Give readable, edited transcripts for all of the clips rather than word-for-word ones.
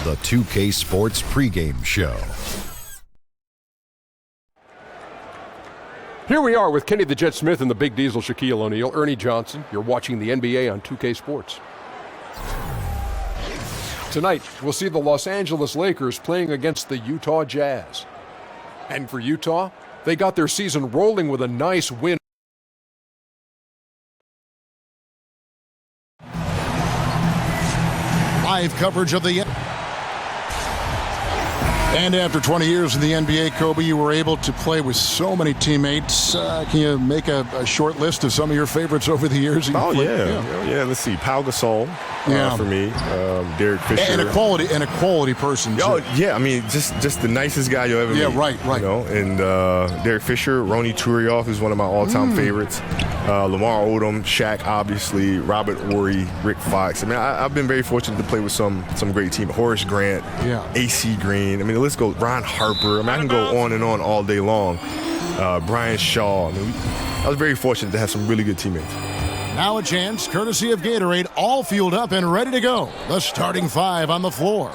the 2K Sports pregame show. Here we are with Kenny the Jet Smith and the Big Diesel, Shaquille O'Neal, Ernie Johnson. You're watching the NBA on 2K Sports. Tonight, we'll see the Los Angeles Lakers playing against the Utah Jazz. And for Utah, they got their season rolling with a nice win. Live coverage of the... And after 20 years in the NBA, Kobe, you were able to play with so many teammates. Can you make a short list of some of your favorites over the years? Yeah. Let's see. Pau Gasol for me. Derek Fisher. And a quality person, too. Oh, yeah. I mean, just the nicest guy you'll ever meet. Yeah, right. You know? And Derek Fisher, Ronny Turiaf is one of my all-time favorites. Lamar Odom, Shaq, obviously, Robert Horry, Rick Fox. I mean, I've been very fortunate to play with some great teams. Horace Grant, AC Green. I mean, the list goes. Ron Harper. I mean, I can go on and on all day long. Brian Shaw. I mean, I was very fortunate to have some really good teammates. Now a chance, courtesy of Gatorade, all fueled up and ready to go. The starting five on the floor.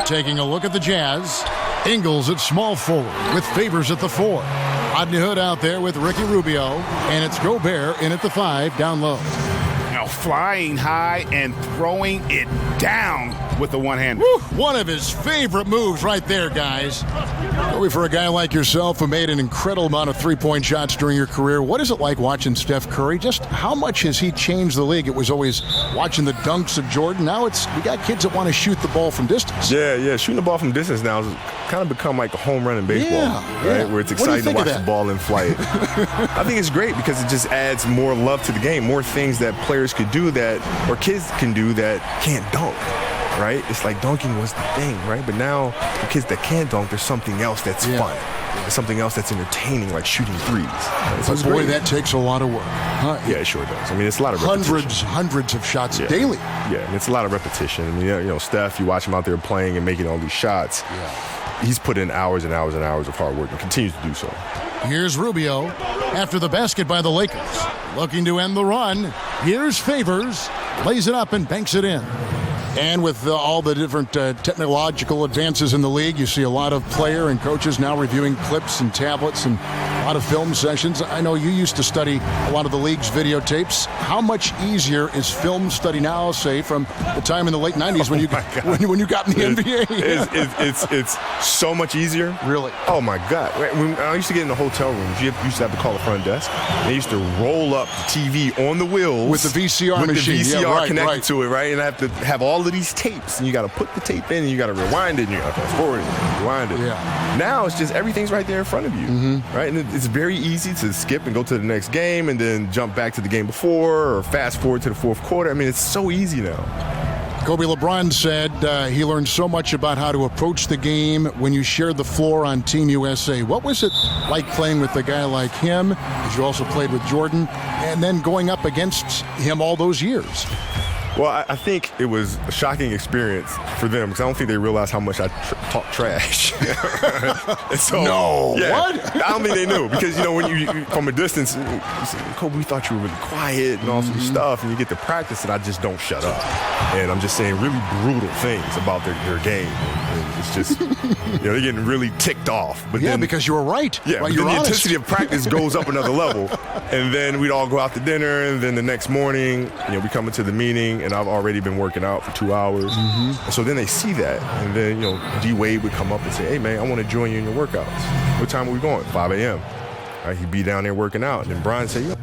Taking a look at the Jazz. Ingles at small forward with Favors at the 4. Rodney Hood out there with Ricky Rubio. And it's Gobert in at the 5 down low. Now flying high and throwing it down with the one-hander. One of his favorite moves right there, guys. For a guy like yourself who made an incredible amount of three-point shots during your career, what is it like watching Steph Curry? Just how much has he changed the league? It was always watching the dunks of Jordan. Now we got kids that want to shoot the ball from distance. Yeah. Shooting the ball from distance now has kind of become like a home run in baseball, right? Where it's exciting to watch the ball in flight. I think it's great because it just adds more love to the game, more things that players could do or kids can do that can't dunk. Right? It's like dunking was the thing, right? But now the kids that can dunk, there's something else that's fun. There's something else that's entertaining, like shooting threes. But boy, that takes a lot of work. Yeah, it sure does. I mean, it's a lot of repetition. Hundreds of shots daily. Yeah, and it's a lot of repetition. I mean, Steph, you watch him out there playing and making all these shots. Yeah. He's put in hours and hours and hours of hard work and continues to do so. Here's Rubio after the basket by the Lakers. Looking to end the run. Here's Favors. Lays it up and banks it in. And with all the different technological advances in the league, you see a lot of player and coaches now reviewing clips and tablets and a lot of film sessions. I know you used to study a lot of the league's videotapes. How much easier is film study now, say, from the time in the late 90s when you got in the NBA? It's so much easier. Really? Oh, my God. When I used to get in the hotel rooms, you used to have to call the front desk. They used to roll up the TV on the wheels. With the VCR machine. With the VCR connected to it, right? And I have to have all of these tapes, and you got to put the tape in, and you got to rewind it, and you got to fast forward it, rewind it. Yeah. Now it's just everything's right there in front of you, right? And it's very easy to skip and go to the next game, and then jump back to the game before, or fast forward to the fourth quarter. I mean, it's so easy now. Kobe LeBron said he learned so much about how to approach the game when you shared the floor on Team USA. What was it like playing with a guy like him, as you also played with Jordan, and then going up against him all those years? Well, I think it was a shocking experience for them because I don't think they realized how much I talk trash. So, what? I don't think they knew because, when you from a distance, you say, Kobe, we thought you were really quiet and all sorts of stuff, and you get to practice and I just don't shut up. And I'm just saying really brutal things about their game. And it's just, they're getting really ticked off. But then, because you were right. Yeah, right, but then the intensity of practice goes up another level. And then we'd all go out to dinner, and then the next morning, we come into the meeting, and I've already been working out for 2 hours. And so then they see that. And then, D Wade would come up and say, hey, man, I want to join you in your workouts. What time are we going? 5 a.m. Right, he'd be down there working out. And then Brian said,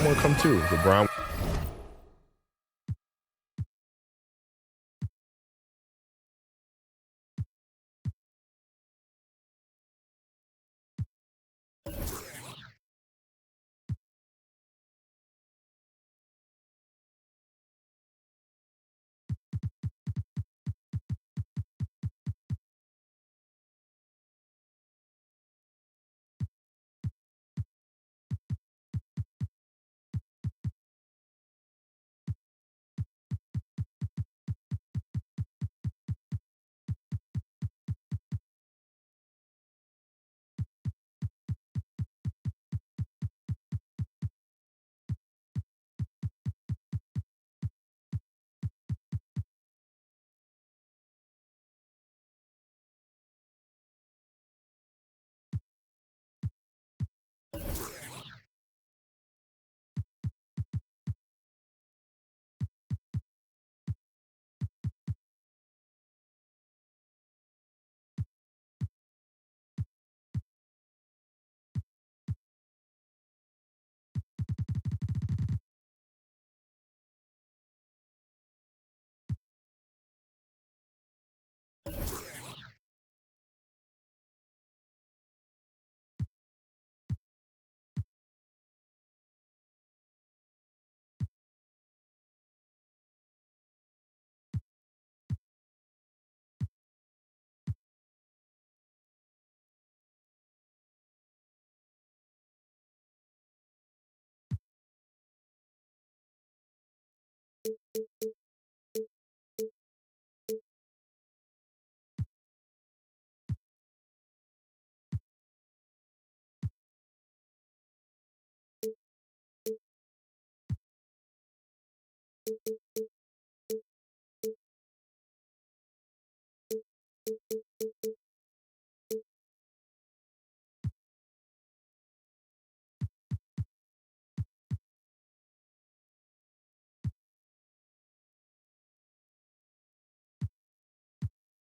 LeBron want to come too. LeBron.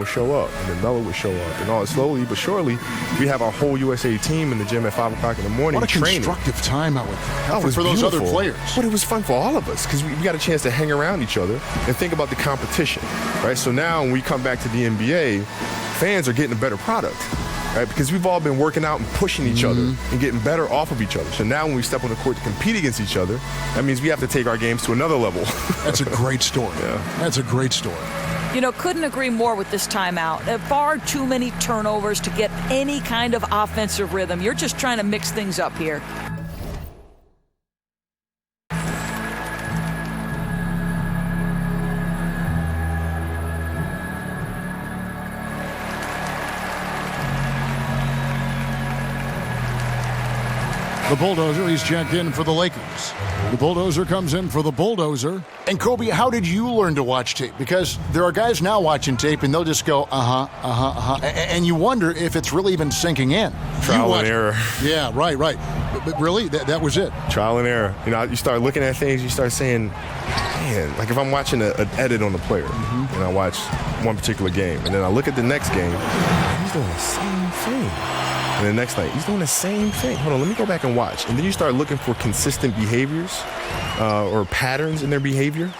Would show up, and then Melo would show up, and all slowly but surely, we have our whole USA team in the gym at 5 o'clock in the morning. What a training. constructive time out with for those beautiful. other players. But it was fun for all of us because we got a chance to hang around each other and think about the competition, right? So now when we come back to the NBA, fans are getting a better product, right? Because we've all been working out and pushing each other and getting better off of each other. So now when we step on the court to compete against each other, that means we have to take our games to another level. That's a great story. Yeah. That's a great story. You know, couldn't agree more with this timeout. Far too many turnovers to get any kind of offensive rhythm. You're just trying to mix things up here. The Bulldozer, he's checked in for the Lakers. The Bulldozer comes in for the Bulldozer. And Kobe, how did you learn to watch tape? Because there are guys now watching tape and they'll just go, and you wonder if it's really even sinking in. Trial and error. Yeah, right. But really, that was it. Trial and error. You know, you start looking at things, you start saying, man, like if I'm watching an edit on the player, and I watch one particular game, and then I look at the next game, he's doing the same thing. And the next night, he's doing the same thing. Hold on, let me go back and watch. And then you start looking for consistent behaviors or patterns in their behavior.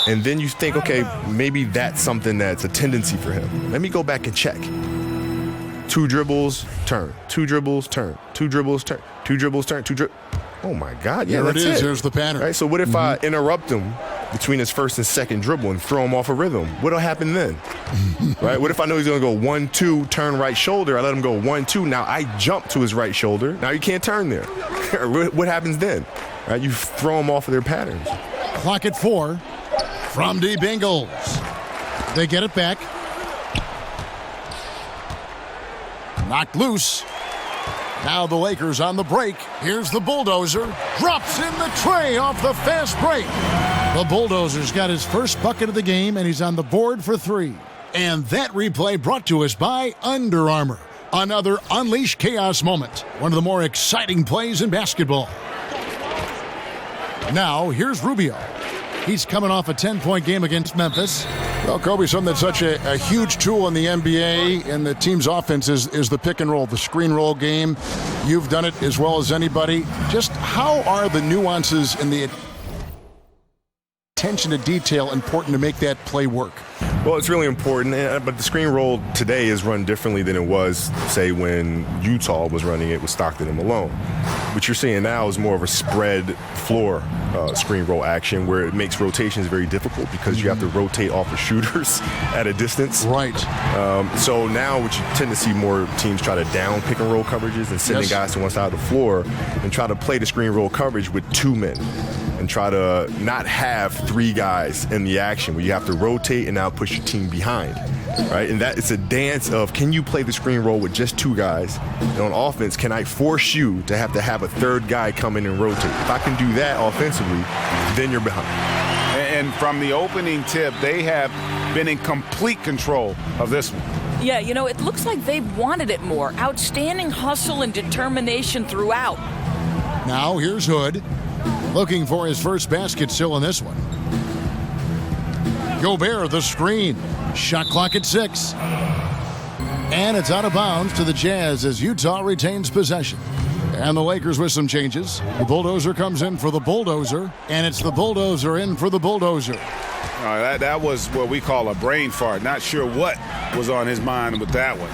And then you think, okay, maybe that's something that's a tendency for him. Let me go back and check. 2 dribbles, turn. 2 dribbles, turn. 2 dribbles, turn. 2 dribbles, turn. 2 dribbles. Oh, my God. Yeah, there that's it is. it. There's the pattern. Right? So what if I interrupt him between his first and second dribble and throw him off a rhythm? What'll happen then? Right? What if I know he's going to go 1-2, turn right shoulder? I let him go 1-2. Now I jump to his right shoulder. Now you can't turn there. What happens then? Right? You throw him off of their patterns. Clock at 4 from the Bengals. They get it back. Knocked loose. Now the Lakers on the break. Here's the Bulldozer. Drops in the tray off the fast break. The Bulldozer's got his first bucket of the game, and he's on the board for 3. And that replay brought to us by Under Armour. Another Unleash Chaos moment. One of the more exciting plays in basketball. Now, here's Rubio. He's coming off a 10-point game against Memphis. Well, Kobe, something that's such a huge tool in the NBA and the team's offense is the pick and roll, the screen roll game. You've done it as well as anybody. Just how are the nuances and the attention to detail important to make that play work? Well, it's really important, but the screen roll today is run differently than it was, say, when Utah was running it with Stockton and Malone. What you're seeing now is more of a spread floor screen roll action where it makes rotations very difficult because you have to rotate off of shooters at a distance. Right. So now what you tend to see more teams try to down pick and roll coverages and sending guys to one side of the floor and try to play the screen roll coverage with 2 men and try to not have 3 guys in the action where you have to rotate and now push your team behind, right? And that it's a dance of, can you play the screen roll with just 2 guys? And on offense, can I force you to have a 3rd guy come in and rotate? If I can do that offensively, then you're behind. And from the opening tip, they have been in complete control of this one. Yeah, you know, it looks like they've wanted it more. Outstanding hustle and determination throughout. Now here's Hood, looking for his first basket still in this one. Gobert, the screen. Shot clock at 6. And it's out of bounds to the Jazz as Utah retains possession. And the Lakers with some changes. The bulldozer comes in for the bulldozer, and it's the bulldozer in for the bulldozer. That was what we call a brain fart. Not sure what was on his mind with that one.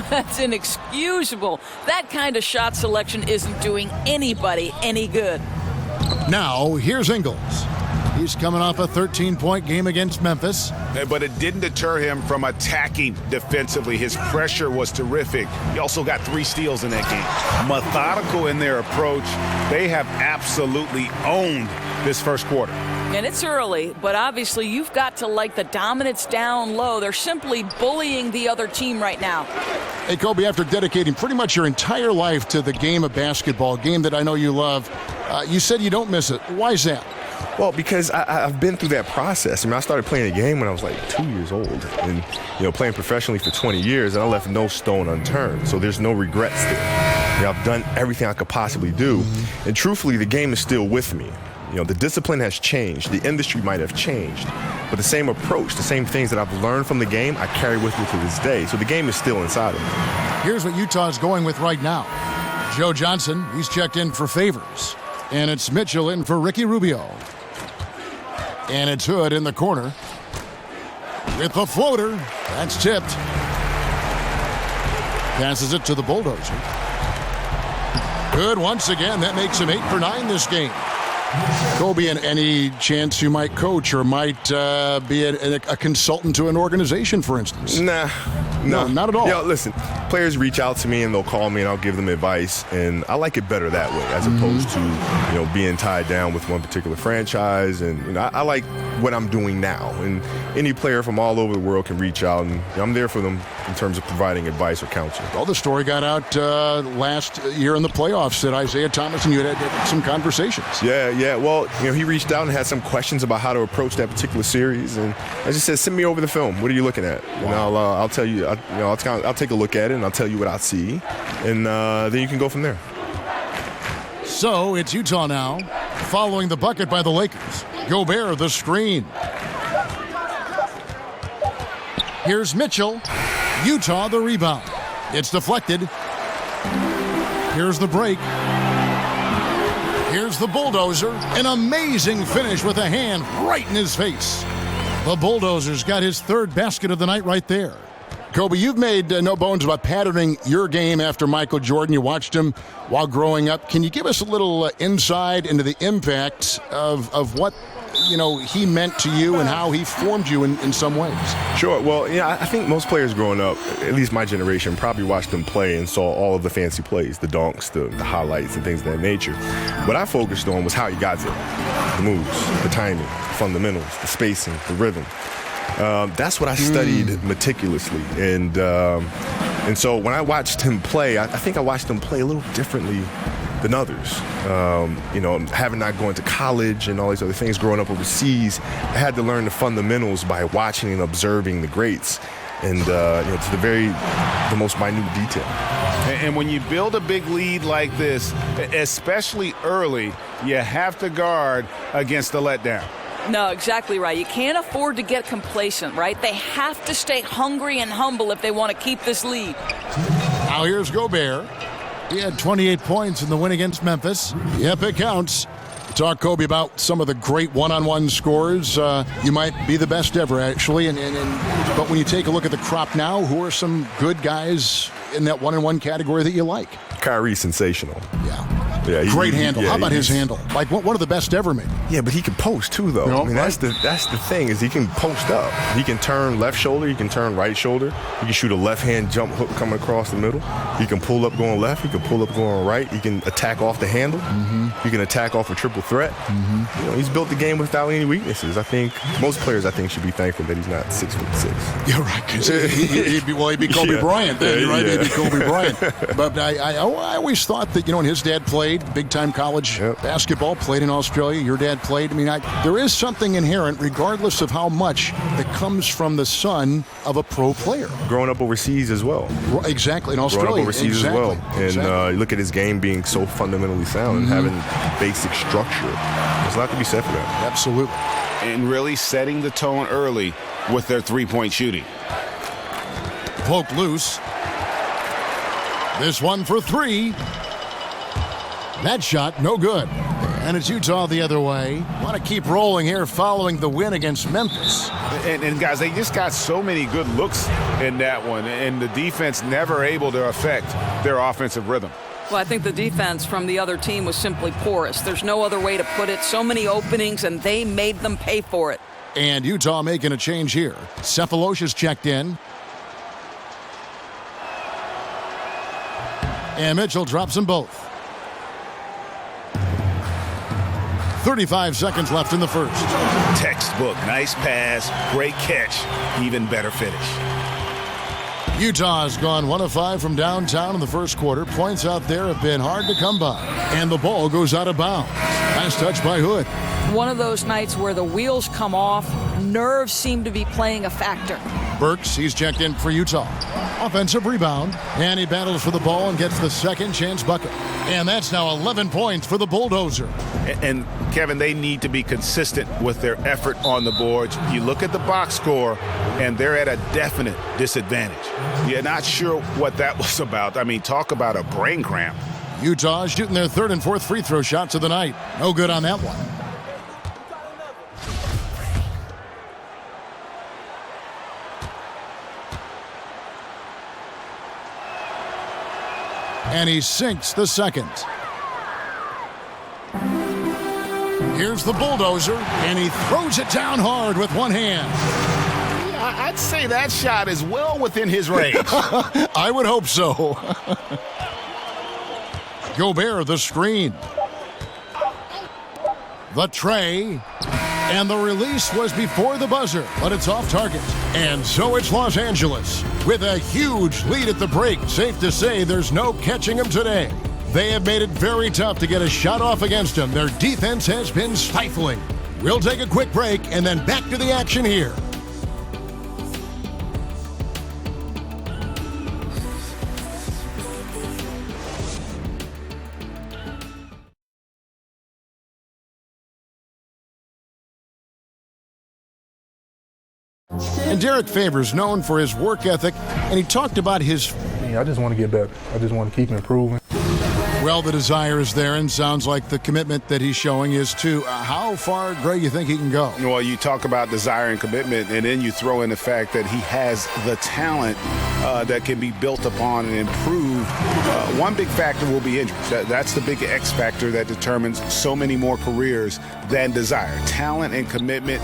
That's inexcusable. That kind of shot selection isn't doing anybody any good. Now, here's Ingles. He's coming off a 13-point game against Memphis. But it didn't deter him from attacking defensively. His pressure was terrific. He also got 3 steals in that game. Methodical in their approach. They have absolutely owned this first quarter. And it's early, but obviously you've got to like the dominance down low. They're simply bullying the other team right now. Hey, Kobe, after dedicating pretty much your entire life to the game of basketball, a game that I know you love, you said you don't miss it. Why is that? Well, because I've been through that process. I started playing a game when I was like 2 years old and, playing professionally for 20 years, and I left no stone unturned. So there's no regrets there. I've done everything I could possibly do. And truthfully, the game is still with me. The discipline has changed. The industry might have changed. But the same approach, the same things that I've learned from the game, I carry with me to this day. So the game is still inside of me. Here's what Utah's going with right now. Joe Johnson, he's checked in for Favors. And it's Mitchell in for Ricky Rubio. And it's Hood in the corner. With the floater. That's tipped. Passes it to the bulldozer. Hood once again. That makes him 8 for 9 this game. Kobe, and any chance you might coach or might be a consultant to an organization, for instance? No, not at all. Listen, players reach out to me and they'll call me and I'll give them advice, and I like it better that way as opposed to being tied down with one particular franchise. And I like what I'm doing now, and any player from all over the world can reach out, and I'm there for them in terms of providing advice or counsel. Well, the story got out last year in the playoffs that Isaiah Thomas and you had some conversations. Yeah. Well, he reached out and had some questions about how to approach that particular series, and I just said, send me over the film. What are you looking at? And I'll tell you. I'll take a look at it and I'll tell you what I see, and then you can go from there. So it's Utah now, following the bucket by the Lakers. Gobert, the screen. Here's Mitchell. Utah, the rebound. It's deflected. Here's the break. Here's the bulldozer. An amazing finish with a hand right in his face. The bulldozer's got his 3rd basket of the night right there. Kobe, you've made no bones about patterning your game after Michael Jordan. You watched him while growing up. Can you give us a little insight into the impact of what he meant to you and how he formed you in some ways? Sure. Well, I think most players growing up, at least my generation, probably watched them play and saw all of the fancy plays, the dunks, the highlights, and things of that nature. What I focused on was how he got there. The moves, the timing, the fundamentals, the spacing, the rhythm. That's what I studied meticulously. And so when I watched him play, I think I watched him play a little differently than others. Having not gone to college and all these other things, growing up overseas, I had to learn the fundamentals by watching and observing the greats, and to the most minute detail. And when you build a big lead like this, especially early, you have to guard against the letdown. No, exactly right. You can't afford to get complacent, right? They have to stay hungry and humble if they want to keep this lead. Now here's Gobert. He had 28 points in the win against Memphis. Yep, it counts. Talk, Kobe, about some of the great one-on-one scores. You might be the best ever, actually. But when you take a look at the crop now, who are some good guys in that one-on-one category that you like? Kyrie's sensational. Yeah, great handle. How about his handle? Like one of the best ever, maybe. Yeah, but he can post too, though. No, I mean, that's the thing is he can post up. He can turn left shoulder. He can turn right shoulder. He can shoot a left-hand jump hook coming across the middle. He can pull up going left. He can pull up going right. He can attack off the handle. He can attack off a triple threat. You know, he's built the game without any weaknesses. I think most players, should be thankful that he's not 6'6". Yeah, right. 'Cause he'd be Kobe Bryant then, right? He'd be Kobe Bryant. But I always thought that, when his dad played big-time college basketball, played in Australia, your dad played. I mean, there is something inherent, regardless of how much, that comes from the son of a pro player. Growing up overseas as well. Exactly, in Australia. Growing up overseas as well. And you look at his game being so fundamentally sound and having basic structure. There's a lot to be said for that. Absolutely. And really setting the tone early with their three-point shooting. Poke loose. This one for three. That shot, no good. And it's Utah the other way. Want to keep rolling here following the win against Memphis. And guys, they just got so many good looks in that one, and the defense never able to affect their offensive rhythm. Well, I think the defense from the other team was simply porous. There's no other way to put it. So many openings, and they made them pay for it. And Utah making a change here. Cephalosha's checked in. And Mitchell drops them both. 35 seconds left in the first. Textbook. Nice pass. Great catch. Even better finish. Utah has gone 1 of 5 from downtown in the first quarter. Points out there have been hard to come by. And the ball goes out of bounds. Nice touch by Hood. One of those nights where the wheels come off. Nerves seem to be playing a factor. Burks, he's checked in for Utah. Offensive rebound. And he battles for the ball and gets the second chance bucket. And that's now 11 points for the Bulldozer. And Kevin, they need to be consistent with their effort on the boards. You look at the box score, and they're at a definite disadvantage. You're not sure what that was about. I mean, talk about a brain cramp. Utah shooting their third and fourth free throw shots of the night. No good on that one. And he sinks the second. Here's the Bulldozer, and he throws it down hard with one hand. I'd say that shot is well within his range. I would hope so. Gobert, the screen. The tray. And the release was before the buzzer, but it's off target. And so it's Los Angeles with a huge lead at the break. Safe to say there's no catching them today. They have made it very tough to get a shot off against them. Their defense has been stifling. We'll take a quick break and then back to the action here. And Derek Favors, known for his work ethic, and he talked about his... I just want to get better. I just want to keep improving. Well, the desire is there, and sounds like the commitment that he's showing is to how far, Greg, you think he can go? Well, you talk about desire and commitment, and then you throw in the fact that he has the talent that can be built upon and improved. One big factor will be injuries. That's the big X factor that determines so many more careers than desire. Talent and commitment,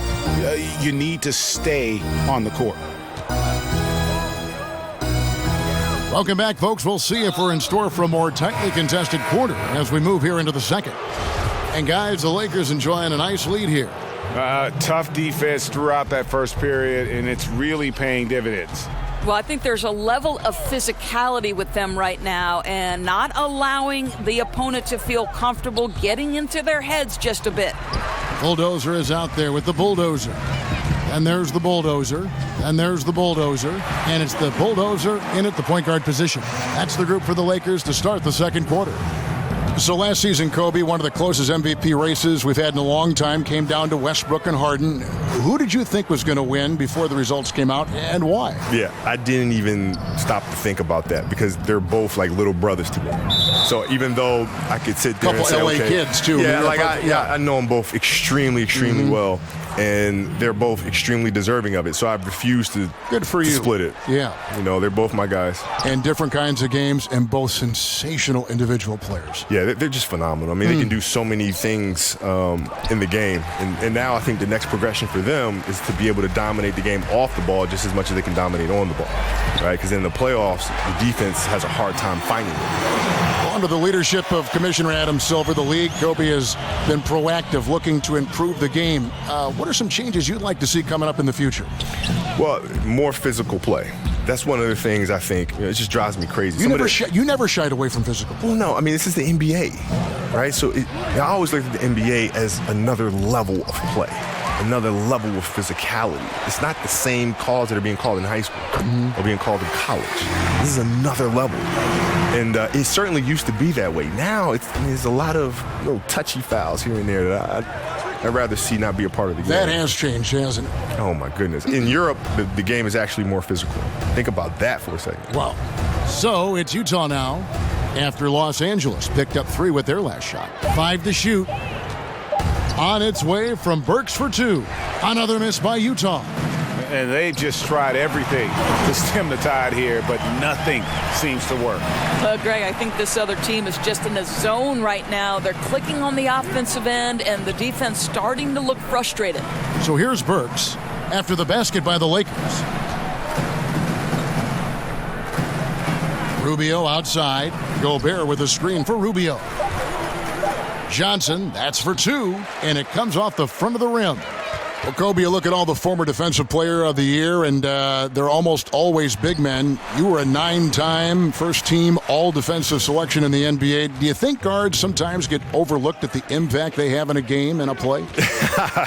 you need to stay on the court. Welcome back, folks. We'll see if we're in store for a more tightly contested quarter as we move here into the second. And, guys, the Lakers enjoying a nice lead here. Tough defense throughout that first period, and it's really paying dividends. Well, I think there's a level of physicality with them right now and not allowing the opponent to feel comfortable getting into their heads just a bit. Bulldozer is out there with the Bulldozer. And there's the Bulldozer. And there's the Bulldozer. And it's the Bulldozer in at the point guard position. That's the group for the Lakers to start the second quarter. So last season, Kobe, one of the closest MVP races we've had in a long time, came down to Westbrook and Harden. Who did you think was going to win before the results came out, and why? Yeah, I didn't even stop to think about that because they're both like little brothers to me. So even though I could sit there and say, LA okay, kids too. Yeah, I know them both extremely well, and they're both extremely deserving of it. So I refuse to split it. Yeah. They're both my guys. And different kinds of games, and both sensational individual players. Yeah, they're just phenomenal. I mean, they can do so many things in the game. And now I think the next progression for them is to be able to dominate the game off the ball just as much as they can dominate on the ball, right? Because in the playoffs, the defense has a hard time finding it. Under the leadership of Commissioner Adam Silver, the league, Kobe, has been proactive, looking to improve the game. What are some changes you'd like to see coming up in the future? Well, more physical play. That's one of the things I think, it just drives me crazy. You never shied away from physical play. Well, no, I mean, this is the NBA, right? So I always look at the NBA as another level of play, another level of physicality. It's not the same calls that are being called in high school or being called in college. This is another level. And it certainly used to be that way. Now, there's a lot of little touchy fouls here and there that I'd rather see not be a part of the game. That has changed, hasn't it? Oh, my goodness. In Europe, the game is actually more physical. Think about that for a second. Well, so it's Utah now after Los Angeles picked up 3 with their last shot. 5 to shoot. On its way from Burks for 2. Another miss by Utah. And they've just tried everything to stem the tide here, but nothing seems to work. Greg, I think this other team is just in a zone right now. They're clicking on the offensive end, and the defense starting to look frustrated. So here's Burks after the basket by the Lakers. Rubio outside. Gobert with a screen for Rubio. Johnson, that's for 2, and it comes off the front of the rim. Well, Kobe, you look at all the former Defensive Player of the Year, and they're almost always big men. You were a 9-time first-team all-defensive selection in the NBA. Do you think guards sometimes get overlooked at the impact they have in a game and a play?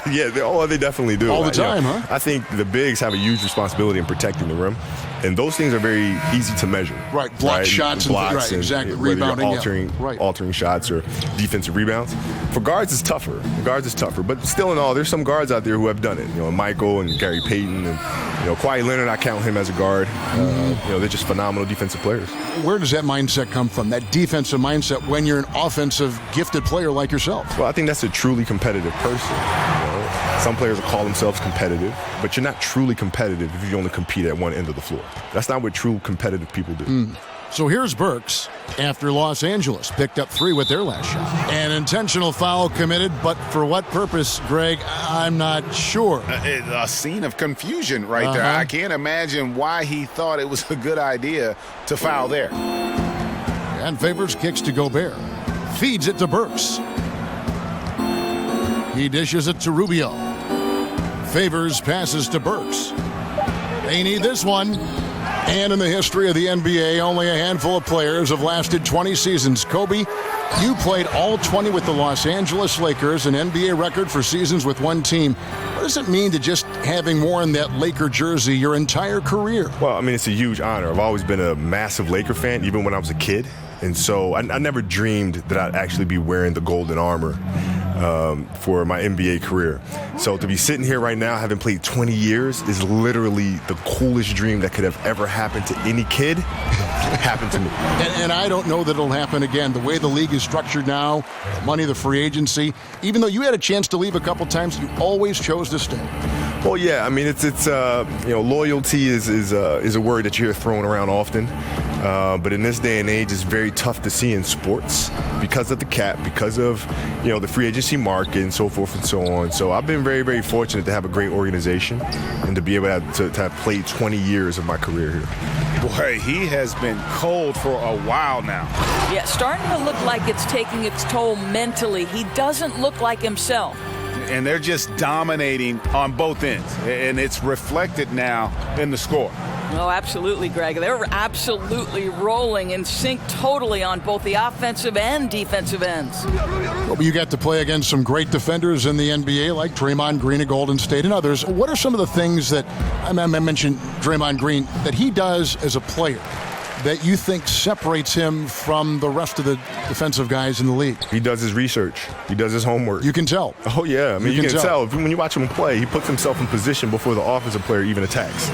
Yeah, they definitely do. All the time, huh? I think the bigs have a huge responsibility in protecting the rim, and those things are very easy to measure. Right, block shots. Blocks and exactly, rebounding, altering, altering shots or defensive rebounds. For guards, it's tougher. But still in all, there's some guards out there who have done it. Michael and Gary Payton and Kawhi Leonard. I count him as a guard. They're just phenomenal defensive players. Where does that mindset come from? That defensive mindset when you're an offensive gifted player like yourself? Well, I think that's a truly competitive person. Some players will call themselves competitive, but you're not truly competitive if you only compete at one end of the floor. That's not what true competitive people do. So here's Burks after Los Angeles picked up 3 with their last shot. An intentional foul committed, but for what purpose, Greg, I'm not sure. A scene of confusion right there. I can't imagine why he thought it was a good idea to foul there. And Favors kicks to Gobert. Feeds it to Burks. He dishes it to Rubio. Favors passes to Burks. They need this one. And in the history of the NBA, only a handful of players have lasted 20 seasons. Kobe, you played all 20 with the Los Angeles Lakers, an NBA record for seasons with one team. What does it mean to just having worn that Laker jersey your entire career? Well, I mean, it's a huge honor. I've always been a massive Laker fan, even when I was a kid. And so I never dreamed that I'd actually be wearing the golden armor for my NBA career. So to be sitting here right now, having played 20 years, is literally the coolest dream that could have ever happened to any kid. Happened to me. And I don't know that it'll happen again. The way the league is structured now, the money, the free agency, even though you had a chance to leave a couple times, you always chose to stay. Well, yeah, I mean, it's loyalty is a word that you hear thrown around often. But in this day and age, it's very tough to see in sports because of the cap, because of, the free agency market and so forth and so on. So I've been very, very fortunate to have a great organization and to be able to have played 20 years of my career here. Boy, he has been cold for a while now. Yeah, starting to look like it's taking its toll mentally. He doesn't look like himself. And they're just dominating on both ends. And it's reflected now in the score. Oh, absolutely, Greg. They're absolutely rolling in sync totally on both the offensive and defensive ends. Well, you got to play against some great defenders in the NBA like Draymond Green of Golden State and others. What are some of the things that, I mentioned Draymond Green, that he does as a player that you think separates him from the rest of the defensive guys in the league? He does his research. He does his homework. You can tell. Oh, yeah. I mean, you can tell. When you watch him play, he puts himself in position before the offensive player even attacks.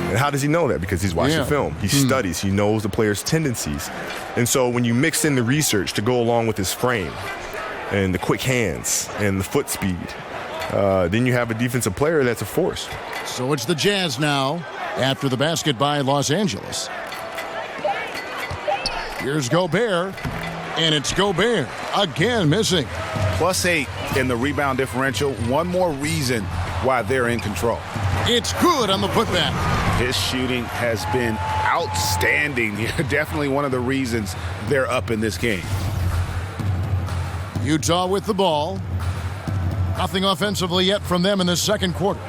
And how does he know that? Because he's watched the film. He studies. He knows the player's tendencies. And so when you mix in the research to go along with his frame and the quick hands and the foot speed, then you have a defensive player that's a force. So it's the Jazz now after the basket by Los Angeles. Here's Gobert, and it's Gobert again missing. +8 in the rebound differential. One more reason why they're in control. It's good on the putback. His shooting has been outstanding. Definitely one of the reasons they're up in this game. Utah with the ball. Nothing offensively yet from them in the second quarter.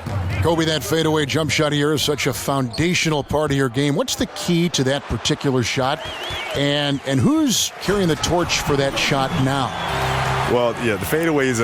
Kobe, that fadeaway jump shot here is such a foundational part of your game. What's the key to that particular shot? And who's carrying the torch for that shot now? Well, yeah, the fadeaway is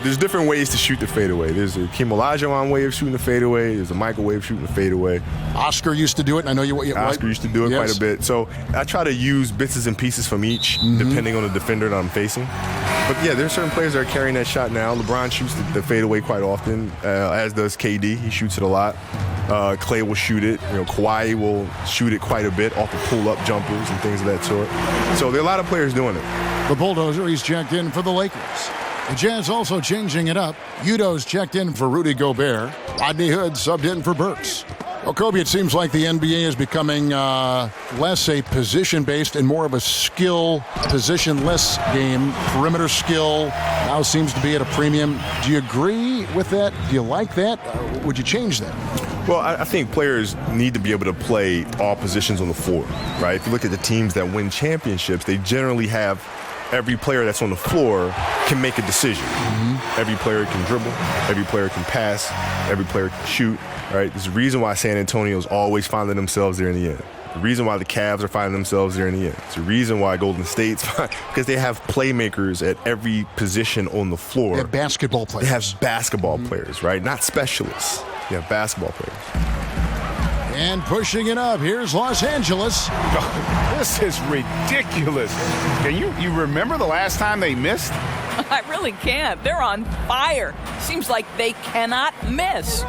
there's different ways to shoot the fadeaway. There's a Hakeem Olajuwon way of shooting the fadeaway. There's a Michael way of shooting the fadeaway. Oscar used to do it, and I know you. Oscar used to do it quite a bit. So I try to use bits and pieces from each, depending on the defender that I'm facing. But yeah, there's certain players that are carrying that shot now. LeBron shoots the fadeaway quite often, as does KD. He shoots it a lot. Clay will shoot it. Kawhi will shoot it quite a bit off of pull-up jumpers and things of that sort. So there are a lot of players doing it. The Bulldozer, he's checked in for the Lakers. The Jazz also changing it up. Udo's checked in for Rudy Gobert. Rodney Hood subbed in for Burks. Well, Kobe, it seems like the NBA is becoming less a position-based and more of a skill, position-less game. Perimeter skill now seems to be at a premium. Do you agree with that? Do you like that? Would you change that? Well, I think players need to be able to play all positions on the floor, right? If you look at the teams that win championships, they generally have every player that's on the floor can make a decision. Every player can dribble, every player can pass, every player can shoot, right? There's a reason why San Antonio's always finding themselves there in the end. The reason why the Cavs are finding themselves there in the end. It's the reason why Golden State's because they have playmakers at every position on the floor. They have basketball players. They have basketball players, right? Not specialists. They have basketball players. And pushing it up, here's Los Angeles. This is ridiculous. Can you remember the last time they missed? I really can't. They're on fire. Seems like they cannot miss.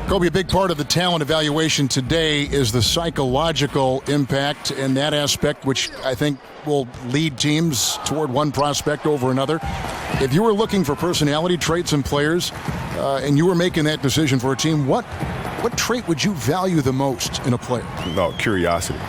Kobe, a big part of the talent evaluation today is the psychological impact and that aspect, which I think will lead teams toward one prospect over another. If you were looking for personality traits in players and you were making that decision for a team, what trait would you value the most in a player? No, curiosity.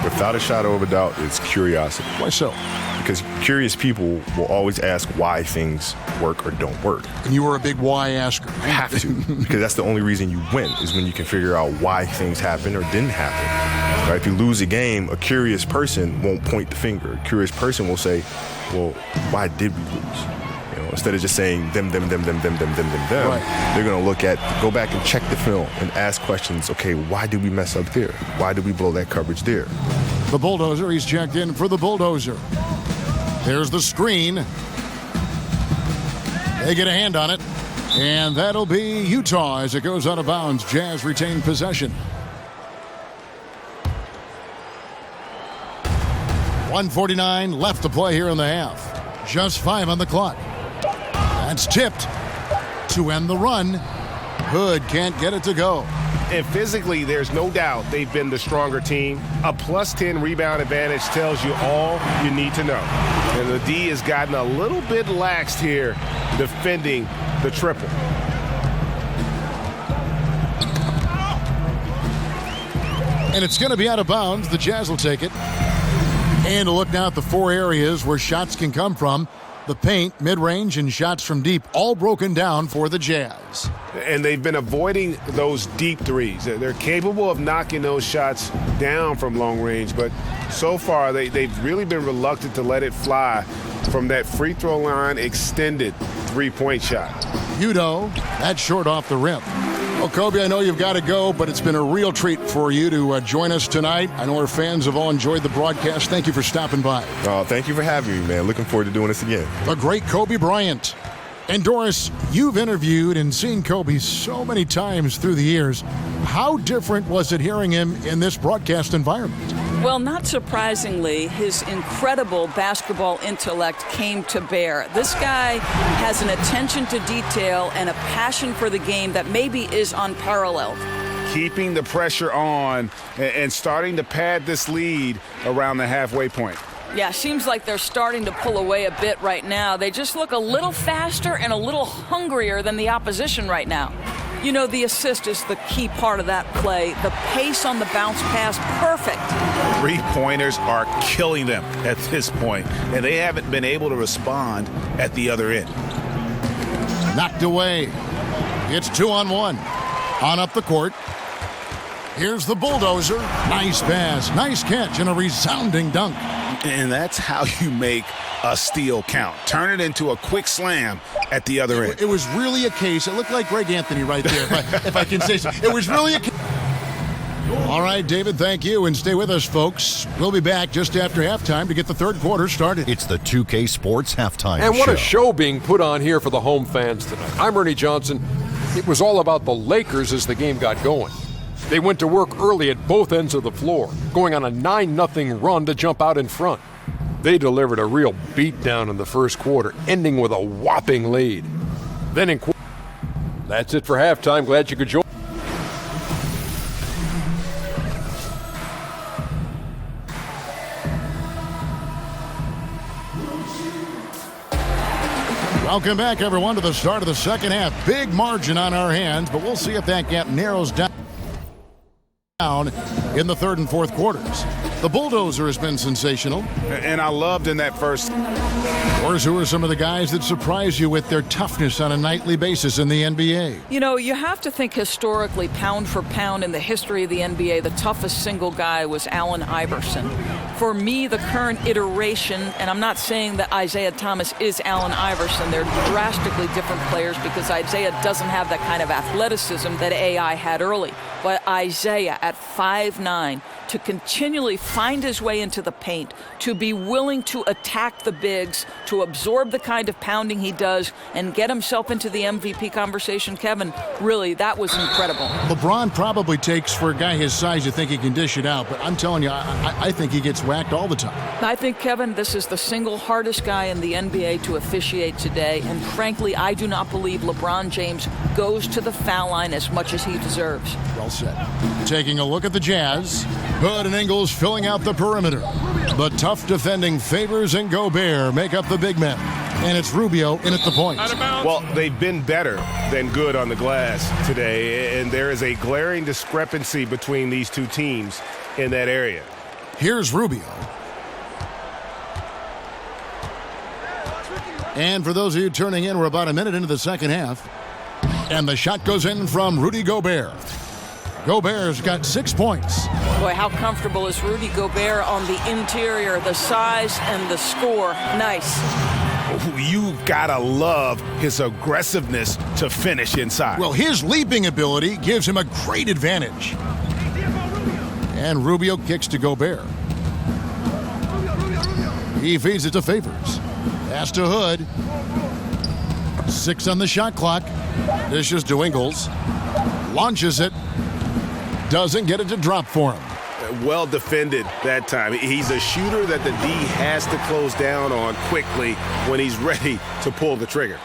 Without a shadow of a doubt, it's curiosity. Why so? Because curious people will always ask why things work or don't work. And you were a big why asker. You have to, because that's the only reason you win, is when you can figure out why things happened or didn't happen. Right? If you lose a game, a curious person won't point the finger. A curious person will say, well, why did we lose? Instead of just saying them. Right. They're going to go back and check the film and ask questions. Okay, why did we mess up there? Why did we blow that coverage there? The Bulldozer, he's checked in for the Bulldozer. There's the screen. They get a hand on it. And that'll be Utah as it goes out of bounds. Jazz retain possession. 1:49 left to play here in the half. Just 5 on the clock. That's tipped to end the run. Hood can't get it to go. And physically, there's no doubt they've been the stronger team. A +10 rebound advantage tells you all you need to know. And the D has gotten a little bit laxed here defending the triple. And it's going to be out of bounds. The Jazz will take it. And to look now at the 4 areas where shots can come from. The paint, mid-range, and shots from deep, all broken down for the Jazz. And they've been avoiding those deep threes. They're capable of knocking those shots down from long range, but so far they've really been reluctant to let it fly from that free throw line extended three-point shot. Udo, that's short off the rim. Well, Kobe, I know you've got to go, but it's been a real treat for you to join us tonight. I know our fans have all enjoyed the broadcast. Thank you for stopping by. Thank you for having me, man. Looking forward to doing this again. The great Kobe Bryant. And Doris, you've interviewed and seen Kobe so many times through the years. How different was it hearing him in this broadcast environment? Well, not surprisingly, his incredible basketball intellect came to bear. This guy has an attention to detail and a passion for the game that maybe is unparalleled. Keeping the pressure on and starting to pad this lead around the halfway point. Yeah, seems like they're starting to pull away a bit right now. They just look a little faster and a little hungrier than the opposition right now. You know, the assist is the key part of that play. The pace on the bounce pass, perfect. Three-pointers are killing them at this point, and they haven't been able to respond at the other end. Knocked away. It's 2-on-1. On up the court. Here's the bulldozer. Nice pass, nice catch, and a resounding dunk. And that's how you make a steal count. Turn it into a quick slam at the other end. It was really a case. It looked like Greg Anthony right there, if I can say so. It was really a case. All right, David, thank you, and stay with us, folks. We'll be back just after halftime to get the third quarter started. It's the 2K Sports Halftime Show. And what a show being put on here for the home fans tonight. I'm Ernie Johnson. It was all about the Lakers as the game got going. They went to work early at both ends of the floor, going on a 9-0 run to jump out in front. They delivered a real beatdown in the first quarter, ending with a whopping lead. Then that's it for halftime. Glad you could join. Welcome back, everyone, to the start of the second half. Big margin on our hands, but we'll see if that gap narrows down in the third and fourth quarters. The bulldozer has been sensational. And I loved in that first. Who are some of the guys that surprise you with their toughness on a nightly basis in the NBA? You know, you have to think historically, pound for pound in the history of the NBA, the toughest single guy was Allen Iverson. For me, the current iteration, and I'm not saying that Isaiah Thomas is Allen Iverson, they're drastically different players because Isaiah doesn't have that kind of athleticism that AI had early. But Isaiah at 5'9", to continually find his way into the paint, to be willing to attack the bigs, to absorb the kind of pounding he does, and get himself into the MVP conversation, Kevin, really, that was incredible. LeBron probably takes, for a guy his size, you think he can dish it out, but I'm telling you, I think he gets whacked all the time. I think, Kevin, this is the single hardest guy in the NBA to officiate today, and frankly, I do not believe LeBron James goes to the foul line as much as he deserves. Well said. Taking a look at the Jazz, Hood and Ingles filling out the perimeter. The tough defending Favors and Gobert make up the big men. And it's Rubio in at the point. Well, they've been better than good on the glass today, and there is a glaring discrepancy between these two teams in that area. Here's Rubio. And for those of you turning in, we're about a minute into the second half. And the shot goes in from Rudy Gobert. Gobert's got 6 points. Boy, how comfortable is Rudy Gobert on the interior, the size and the score. Nice. You gotta love his aggressiveness to finish inside. Well, his leaping ability gives him a great advantage. And Rubio kicks to Gobert. He feeds it to Favors. Pass to Hood. 6 on the shot clock. Dishes to Ingles. Launches it. Doesn't get it to drop for him. Well defended that time. He's a shooter that the D has to close down on quickly when he's ready to pull the trigger.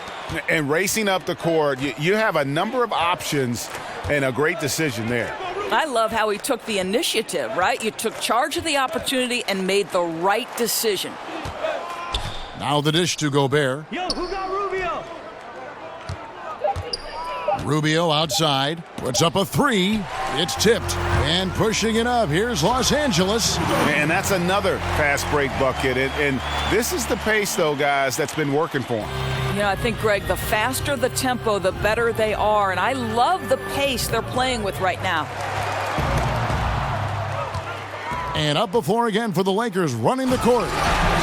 And racing up the court, you have a number of options and a great decision there. I love how he took the initiative, right? You took charge of the opportunity and made the right decision. Now the dish to Gobert. Yo, who got Rubio? Rubio outside, puts up a 3. It's tipped and pushing it up. Here's Los Angeles. And that's another fast break bucket. And this is the pace, though, guys, that's been working for him. You know, I think, Greg, the faster the tempo, the better they are. And I love the pace they're playing with right now. And up the floor again for the Lakers, running the court.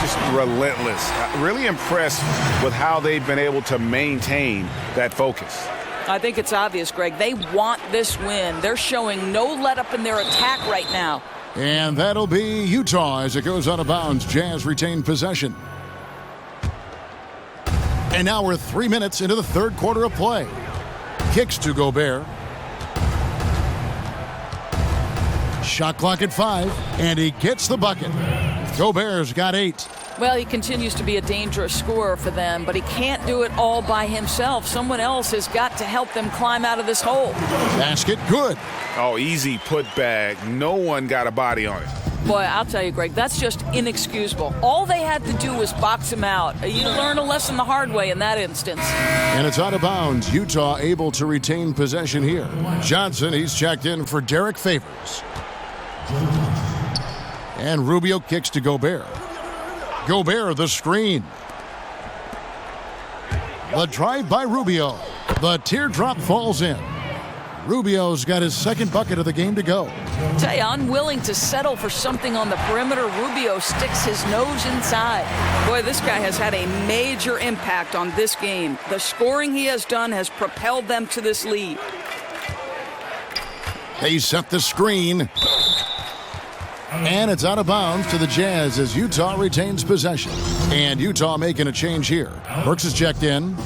Just relentless. Really impressed with how they've been able to maintain that focus. I think it's obvious, Greg. They want this win. They're showing no let-up in their attack right now. And that'll be Utah as it goes out of bounds. Jazz retain possession. And now we're 3 minutes into the third quarter of play. Kicks to Gobert. Shot clock at 5, and he gets the bucket. Gobert's got 8. Well, he continues to be a dangerous scorer for them, but he can't do it all by himself. Someone else has got to help them climb out of this hole. Basket good. Oh, easy putback. No one got a body on it. Boy, I'll tell you, Greg, that's just inexcusable. All they had to do was box him out. You learn a lesson the hard way in that instance. And it's out of bounds. Utah able to retain possession here. Johnson, he's checked in for Derek Favors. And Rubio kicks to Gobert. Gobert, the screen. The drive by Rubio. The teardrop falls in. Rubio's got his second bucket of the game to go. Tell you, unwilling to settle for something on the perimeter, Rubio sticks his nose inside. Boy, this guy has had a major impact on this game. The scoring he has done has propelled them to this lead. They set the screen. And it's out of bounds to the Jazz as Utah retains possession. And Utah making a change here. Burks is checked in.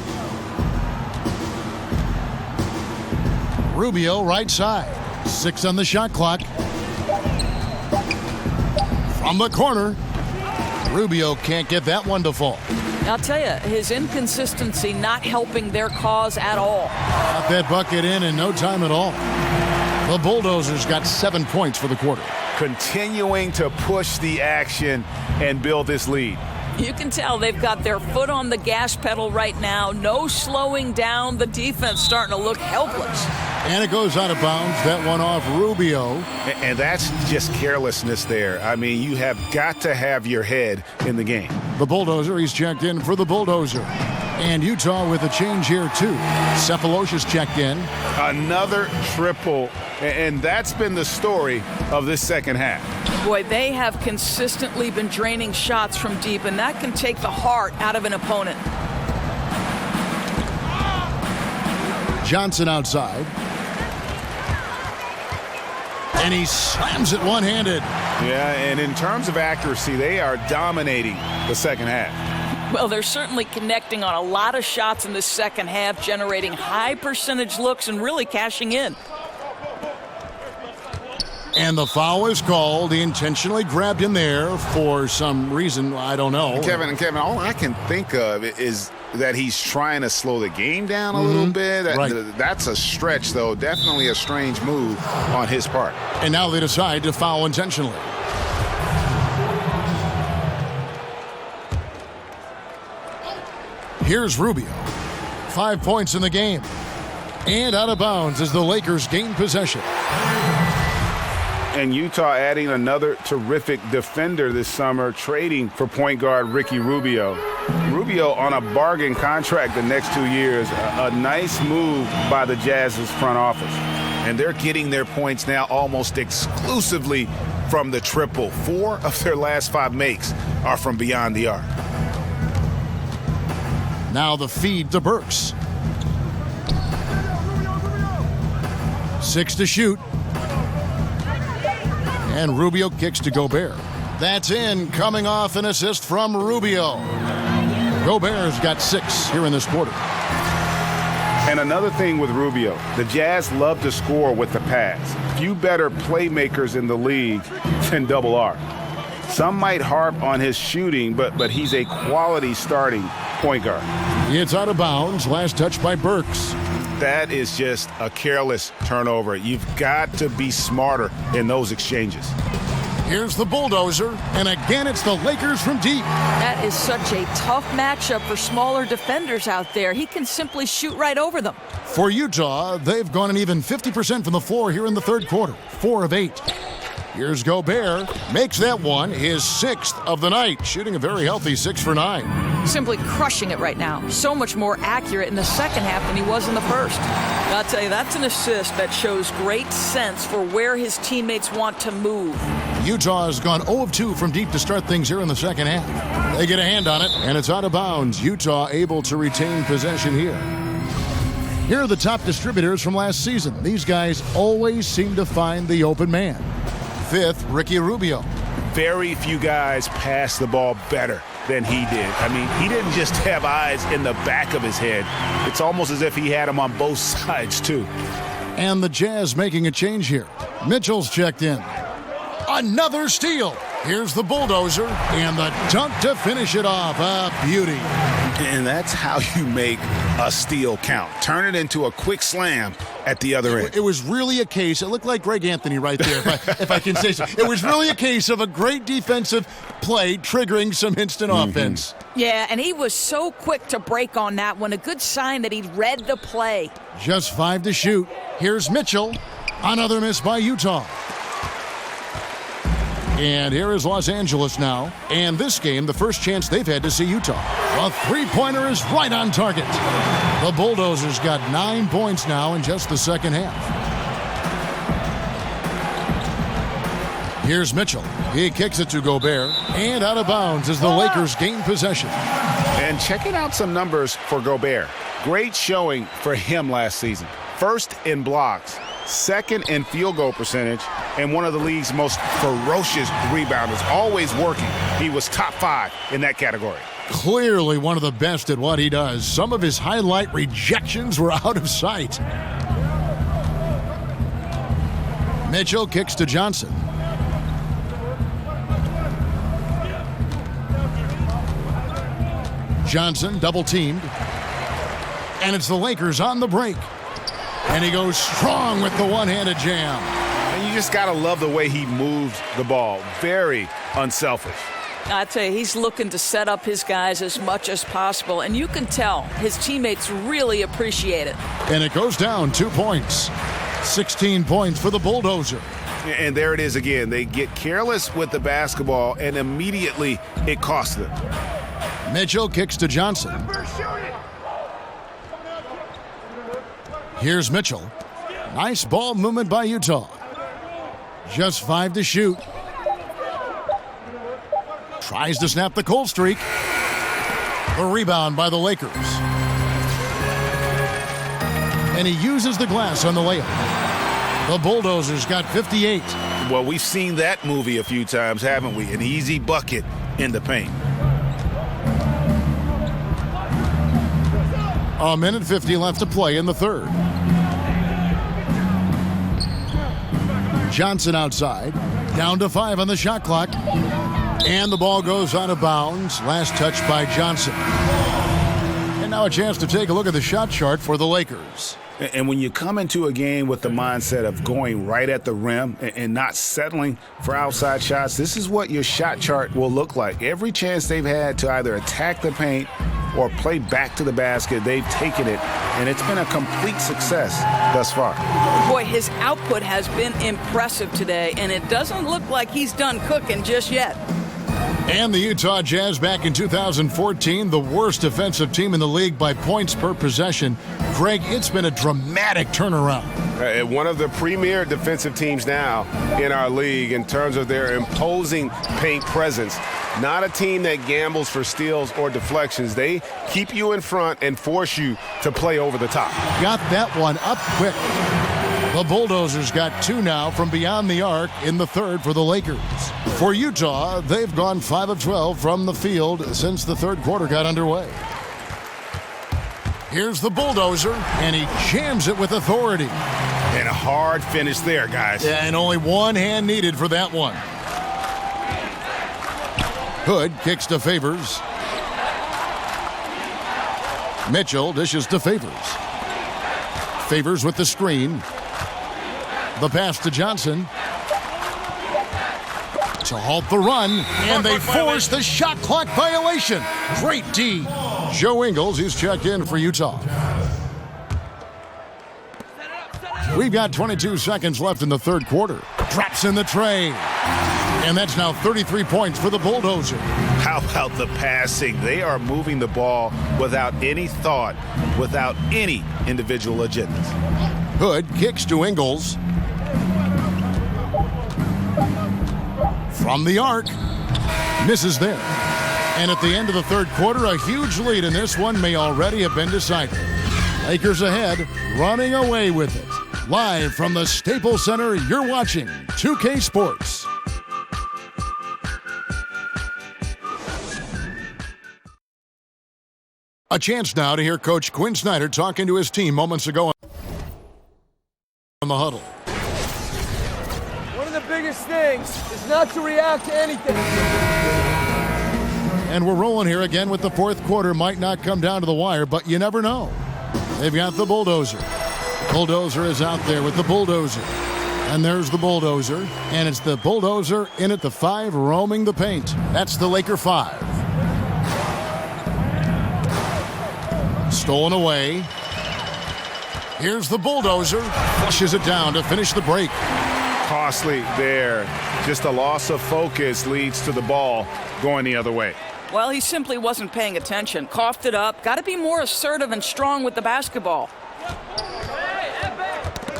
Rubio right side. 6 on the shot clock. From the corner. Rubio can't get that one to fall. I'll tell you, his inconsistency not helping their cause at all. Got that bucket in no time at all. The Bulldozers got 7 points for the quarter. Continuing to push the action and build this lead. You can tell they've got their foot on the gas pedal right now. No slowing down. The defense starting to look helpless. And it goes out of bounds. That one off Rubio. And that's just carelessness there. I mean, you have got to have your head in the game. The Bulldozer, he's checked in for the Bulldozer. And Utah with a change here, too. Sefolosha's checked in. Another triple. And that's been the story of this second half. Boy, they have consistently been draining shots from deep, and that can take the heart out of an opponent. Johnson outside. And he slams it one-handed. Yeah, and in terms of accuracy, they are dominating the second half. Well, they're certainly connecting on a lot of shots in the second half, generating high percentage looks and really cashing in. And the foul is called. He intentionally grabbed him there for some reason. I don't know. Kevin, all I can think of is that he's trying to slow the game down a little bit. Right. That's a stretch, though. Definitely a strange move on his part. And now they decide to foul intentionally. Here's Rubio. 5 points in the game. And out of bounds as the Lakers gain possession. And Utah adding another terrific defender this summer, trading for point guard Ricky Rubio. Rubio on a bargain contract the next 2 years. A nice move by the Jazz's front office. And they're getting their points now almost exclusively from the triple. 4 of their last 5 makes are from beyond the arc. Now the feed to Burks. 6 to shoot. And Rubio kicks to Gobert. That's in, coming off an assist from Rubio. Gobert's got 6 here in this quarter. And another thing with Rubio, the Jazz love to score with the pass. Few better playmakers in the league than Double R. Some might harp on his shooting, but he's a quality starting point guard. It's out of bounds. Last touch by Burks. That is just a careless turnover. You've got to be smarter in those exchanges. Here's the Bulldozer, and again it's the Lakers from deep. That is such a tough matchup for smaller defenders out there. He can simply shoot right over them. For Utah, they've gone an even 50% from the floor here in the third quarter. 4 of 8. Here's Gobert, makes that one his 6th of the night, shooting a very healthy 6 for 9. Simply crushing it right now. So much more accurate in the second half than he was in the first. I'll tell you, that's an assist that shows great sense for where his teammates want to move. Utah has gone 0 of 2 from deep to start things here in the second half. They get a hand on it, and it's out of bounds. Utah able to retain possession here. Here are the top distributors from last season. These guys always seem to find the open man. 5th, Ricky Rubio. Very few guys pass the ball better than he did. I mean, he didn't just have eyes in the back of his head. It's almost as if he had them on both sides, too. And the Jazz making a change here. Mitchell's checked in. Another steal. Here's the bulldozer and the dunk to finish it off. A beauty. And that's how you make a steal count. Turn it into a quick slam at the other end. It was really a case. It looked like Greg Anthony right there, if I can say so. It was really a case of a great defensive play triggering some instant offense. Yeah, and he was so quick to break on that one. A good sign that he read the play. Just 5 to shoot. Here's Mitchell. Another miss by Utah. And here is Los Angeles now. And this game, the first chance they've had to see Utah. A three-pointer is right on target. The Bulldozers got 9 points now in just the second half. Here's Mitchell. He kicks it to Gobert. And out of bounds as the Lakers gain possession. And checking out some numbers for Gobert. Great showing for him last season. First in blocks, second in field goal percentage, and one of the league's most ferocious rebounders, always working. He was top 5 in that category. Clearly one of the best at what he does. Some of his highlight rejections were out of sight. Mitchell kicks to Johnson. Johnson double-teamed. And it's the Lakers on the break. And he goes strong with the one-handed jam. And you just got to love the way he moves the ball. Very unselfish. I tell you, he's looking to set up his guys as much as possible, and you can tell his teammates really appreciate it. And it goes down 2 points. 16 points for the Bulldozer. And there it is again. They get careless with the basketball, and immediately it costs them. Mitchell kicks to Johnson. Here's Mitchell. Nice ball movement by Utah. Just 5 to shoot. Tries to snap the cold streak. The rebound by the Lakers. And he uses the glass on the layup. The Bulldozers got 58. Well, we've seen that movie a few times, haven't we? An easy bucket in the paint. A minute 50 left to play in the third. Johnson outside. Down to 5 on the shot clock. And the ball goes out of bounds. Last touch by Johnson. And now a chance to take a look at the shot chart for the Lakers. And when you come into a game with the mindset of going right at the rim and not settling for outside shots, this is what your shot chart will look like. Every chance they've had to either attack the paint or play back to the basket, they've taken it, and it's been a complete success thus far. Boy, his output has been impressive today, and it doesn't look like he's done cooking just yet. And the Utah Jazz back in 2014, the worst defensive team in the league by points per possession. Greg, it's been a dramatic turnaround. One of the premier defensive teams now in our league in terms of their imposing paint presence. Not a team that gambles for steals or deflections. They keep you in front and force you to play over the top. Got that one up quick. The Bulldozers got 2 now from beyond the arc in the third for the Lakers. For Utah, they've gone 5 of 12 from the field since the third quarter got underway. Here's the Bulldozer, and he jams it with authority. And a hard finish there, guys. Yeah, and only one hand needed for that one. Hood kicks to Favors. Mitchell dishes to Favors. Favors with the screen. The pass to Johnson. To halt the run, and they force the shot clock violation. Great D. Joe Ingles, he's checked in for Utah. We've got 22 seconds left in the third quarter. Drops in the tray. And that's now 33 points for the Bulldozer. How about the passing? They are moving the ball without any thought, without any individual agendas. Hood kicks to Ingles. From the arc. Misses there. And at the end of the third quarter, a huge lead in this one may already have been decided. Lakers ahead, running away with it. Live from the Staples Center, you're watching 2K Sports. A chance now to hear Coach Quinn Snyder talking to his team moments ago on the huddle. One of the biggest thing is not to react to anything. And we're rolling here again with the fourth quarter. Might not come down to the wire, but you never know. They've got the bulldozer. Bulldozer is out there with the bulldozer. And there's the bulldozer. And it's the bulldozer in at the 5, roaming the paint. That's the Laker 5. Stolen away. Here's the bulldozer. Flushes it down to finish the break. Costly there. Just a loss of focus leads to the ball going the other way. Well, he simply wasn't paying attention. Coughed it up. Got to be more assertive and strong with the basketball.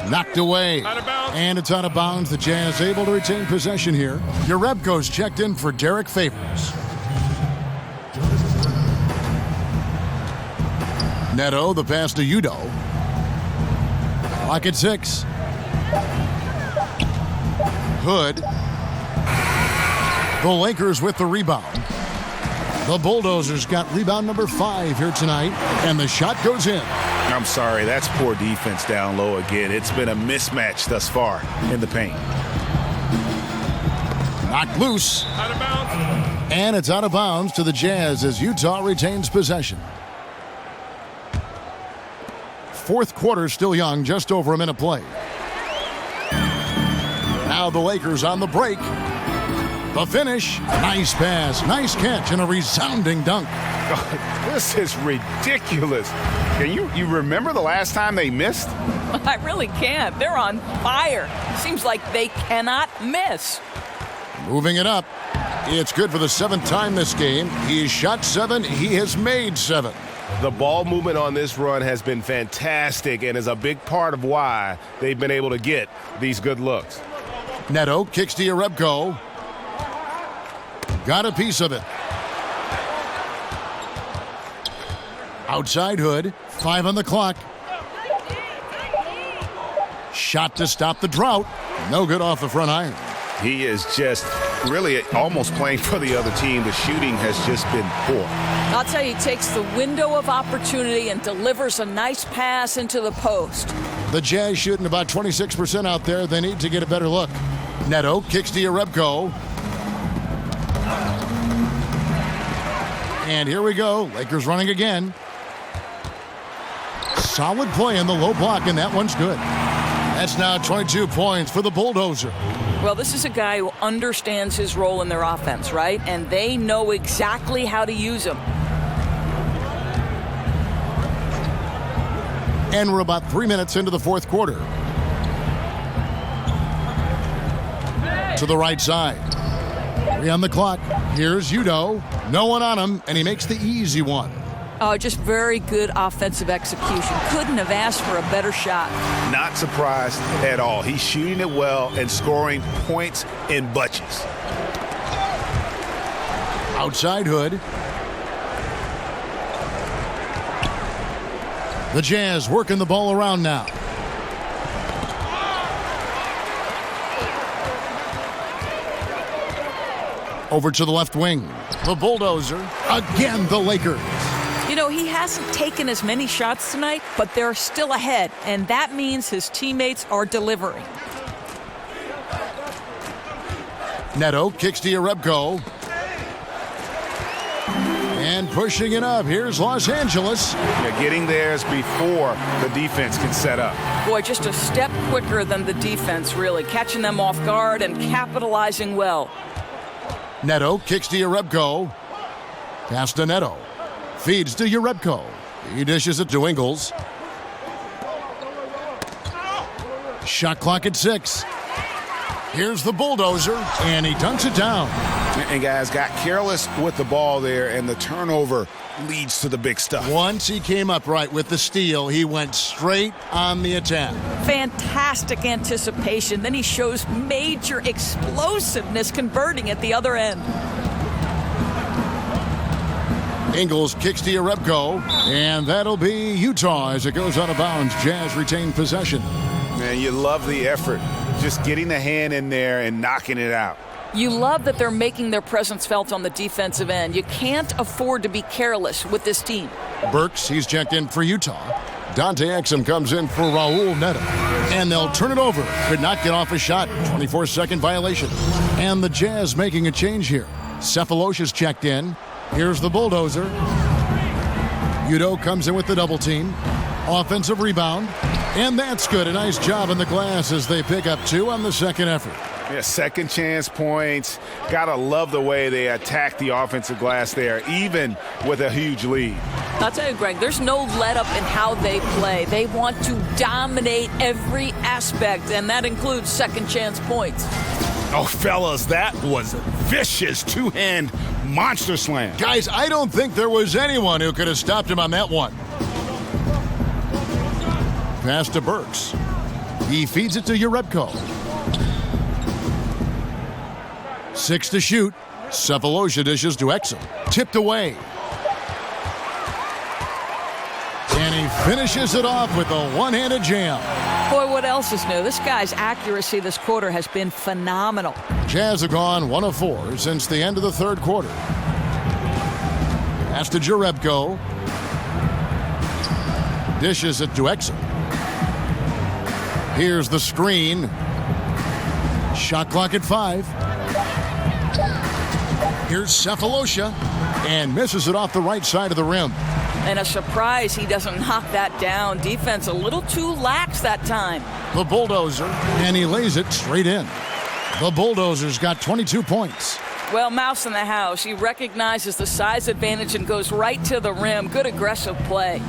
Knocked away. And it's out of bounds. The Jazz able to retain possession here. Jerebko's checked in for Derek Favors. Neto, the pass to Udo. Clock at 6. Hood. The Lakers with the rebound. The Bulldozers got rebound number 5 here tonight, and the shot goes in. I'm sorry, that's poor defense down low again. It's been a mismatch thus far in the paint. Knocked loose. Out of bounds. And it's out of bounds to the Jazz as Utah retains possession. Fourth quarter still young, just over a minute play. Now the Lakers on the break. The finish, nice pass, nice catch, and a resounding dunk. This is ridiculous. Can you remember the last time they missed? I really can't. They're on fire. Seems like they cannot miss. Moving it up. It's good for the 7th time this game. He has shot 7. He has made 7. The ball movement on this run has been fantastic and is a big part of why they've been able to get these good looks. Neto kicks to Jerebko. Got a piece of it. Outside Hood. 5 on the clock. Shot to stop the drought. No good off the front iron. He is just really almost playing for the other team. The shooting has just been poor. I'll tell you, he takes the window of opportunity and delivers a nice pass into the post. The Jazz shooting about 26% out there. They need to get a better look. Neto kicks to Jerebko. And here we go. Lakers running again. Solid play in the low block, and that one's good. That's now 22 points for the Bulldozer. Well, this is a guy who understands his role in their offense, right? And they know exactly how to use him. And we're about 3 minutes into the fourth quarter. To the right side. 3 on the clock. Here's Udo. No one on him, and he makes the easy one. Oh, just very good offensive execution. Couldn't have asked for a better shot. Not surprised at all. He's shooting it well and scoring points in bunches. Outside Hood. The Jazz working the ball around now. Over to the left wing. The Bulldozer. Again, the Lakers. You know, he hasn't taken as many shots tonight, but they're still ahead, and that means his teammates are delivering. Neto kicks to Jerebko. And pushing it up. Here's Los Angeles. Yeah, getting theirs before the defense can set up. Boy, just a step quicker than the defense, really. Catching them off guard and capitalizing well. Neto kicks to Jerebko. Pass to Neto. Feeds to Jerebko. He dishes it to Ingles. Shot clock at 6. Here's the Bulldozer, and he dunks it down. And guys got careless with the ball there, and the turnover leads to the big stuff. Once he came up right with the steal, he went straight on the attack. Fantastic anticipation. Then he shows major explosiveness converting at the other end. Ingles kicks to Jerebko, and that'll be Utah as it goes out of bounds. Jazz retain possession. Man, you love the effort. Just getting the hand in there and knocking it out. You love that they're making their presence felt on the defensive end. You can't afford to be careless with this team. Burks, he's checked in for Utah. Dante Exum comes in for Raul Neto. And they'll turn it over. Could not get off a shot. 24-second violation. And the Jazz making a change here. Cephalosha's checked in. Here's the bulldozer. Udoh comes in with the double team. Offensive rebound. And that's good. A nice job in the glass as they pick up 2 on the second effort. Yeah, second chance points. Gotta love the way they attack the offensive glass there, even with a huge lead. I'll tell you, Greg, there's no let-up in how they play. They want to dominate every aspect, and that includes second chance points. Oh, fellas, that was a vicious two-hand monster slam. Guys, I don't think there was anyone who could have stopped him on that one. Pass to Burks. He feeds it to Jerebko. 6 to shoot. Cephalosha dishes to Exum. Tipped away. And he finishes it off with a one-handed jam. Boy, what else is new? This guy's accuracy this quarter has been phenomenal. Jazz have gone 1 of 4 since the end of the third quarter. Pass to Jerebko. Dishes it to Exum. Here's the screen. Shot clock at 5. Here's Cephalosha, and misses it off the right side of the rim. And a surprise he doesn't knock that down. Defense a little too lax that time. The bulldozer, and he lays it straight in. The bulldozer's got 22 points. Well, mouse in the house. He recognizes the size advantage and goes right to the rim. Good aggressive play.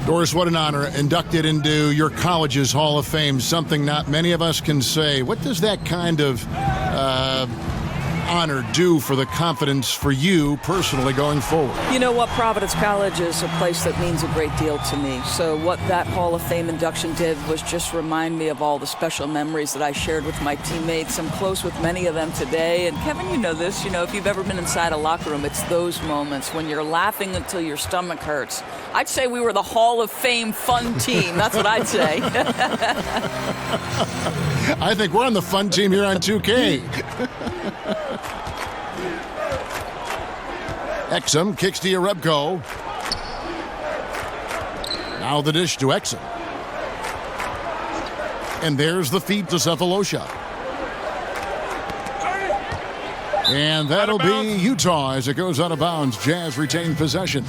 Doris, what an honor. Inducted into your college's Hall of Fame, something not many of us can say. What does that kind of honor do for the confidence for you personally going forward? You know what? Providence College is a place that means a great deal to me. So what that Hall of Fame induction did was just remind me of all the special memories that I shared with my teammates. I'm close with many of them today. And Kevin, you know this. You know, if you've ever been inside a locker room, it's those moments when you're laughing until your stomach hurts. I'd say we were the Hall of Fame fun team. That's what I'd say. I think we're on the fun team here on 2K. Exum kicks to Jerebko. Now the dish to Exum. And there's the feed to Cephalosha. And that'll be Utah as it goes out of bounds. Jazz retain possession.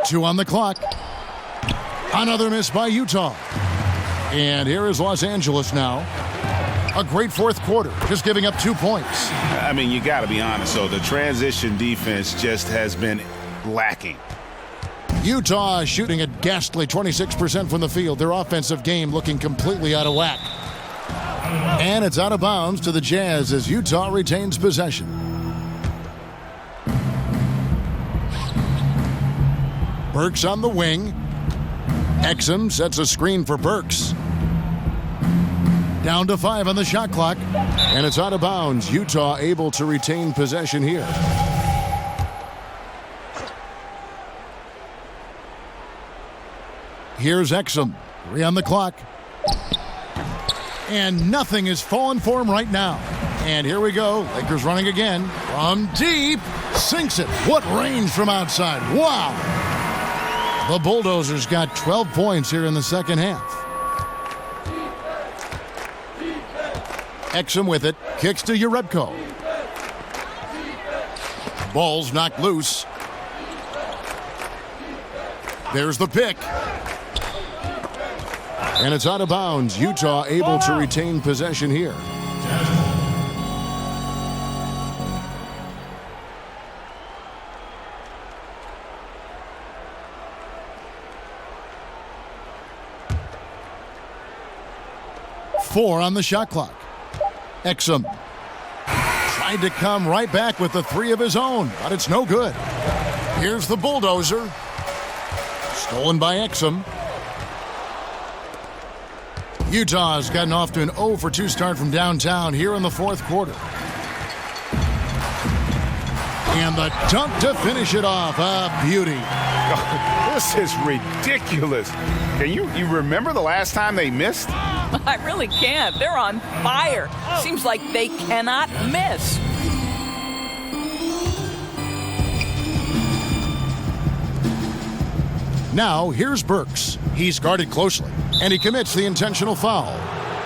Two on the clock. Another miss by Utah. And here is Los Angeles now. A great fourth quarter, just giving up 2 points. I mean, you got to be honest, though. The transition defense just has been lacking. Utah shooting a ghastly 26% from the field. Their offensive game looking completely out of whack. And it's out of bounds to the Jazz as Utah retains possession. Burks on the wing. Exum sets a screen for Burks. Down to 5 on the shot clock. And it's out of bounds. Utah able to retain possession here. Here's Exum. 3 on the clock. And nothing is falling for him right now. And here we go. Lakers running again. From deep. Sinks it. What range from outside. Wow. The Bulldozers got 12 points here in the second half. Exum with it. Kicks to Jerebko. Ball's knocked loose. There's the pick. And it's out of bounds. Utah able to retain possession here. Four on the shot clock. Exum tried to come right back with the 3 of his own, but it's no good. Here's the bulldozer. Stolen by Exum. Utah's gotten off to an 0 for 2 start from downtown here in the fourth quarter. And the dunk to finish it off. A beauty. Oh, this is ridiculous. Can you remember the last time they missed? I really can't. They're on fire. Seems like they cannot miss. Now, here's Burks. He's guarded closely, and he commits the intentional foul.